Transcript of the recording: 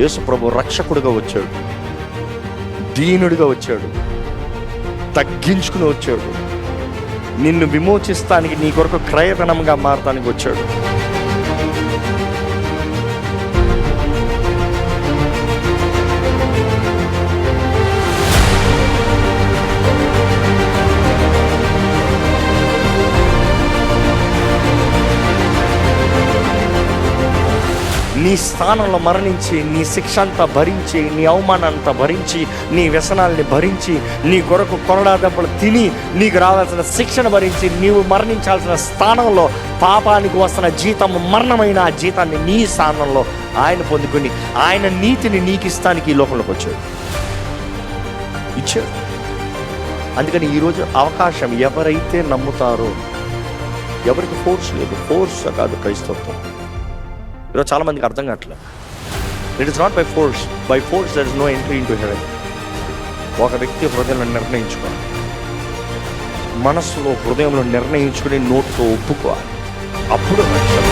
యేసు ప్రభు రక్షకుడిగా వచ్చాడు, దీనుడిగా వచ్చాడు, తగ్గించుకుని వచ్చాడు, నిన్ను విమోచిస్తానికి, నీ కొరకు క్రయధనంగా మారటానికి వచ్చాడు. నీ స్థానంలో మరణించి, నీ శిక్ష అంతా భరించి, నీ అవమానాన్నంతా భరించి, నీ వ్యసనాల్ని భరించి, నీ కొరకు కొరడా దెబ్బలు తిని, నీకు రావాల్సిన శిక్షను భరించి, నీవు మరణించాల్సిన స్థానంలో పాపానికి వస్తున్న జీతం మరణమైన ఆ జీతాన్ని నీ స్థానంలో ఆయన పొందుకొని, ఆయన నీతిని నీకు ఇస్తానికి ఈ లోకంలోకి వచ్చాడు, ఇచ్చాడు. అందుకని ఈరోజు అవకాశం ఎవరైతే నమ్ముతారో, ఎవరికి ఫోర్స్ లేదు, ఫోర్స్ కాదు క్రైస్తవత్వం. ఈరోజు చాలామందికి అర్థం కావట్లేదు. It is not by force, by force there is no entry into heaven. ఒక వ్యక్తి హృదయంలో నిర్ణయించుకోవాలి, మనస్సులో హృదయంలో నిర్ణయించుకుని నోటితో ఒప్పుకోవాలి, అప్పుడు రక్షణ.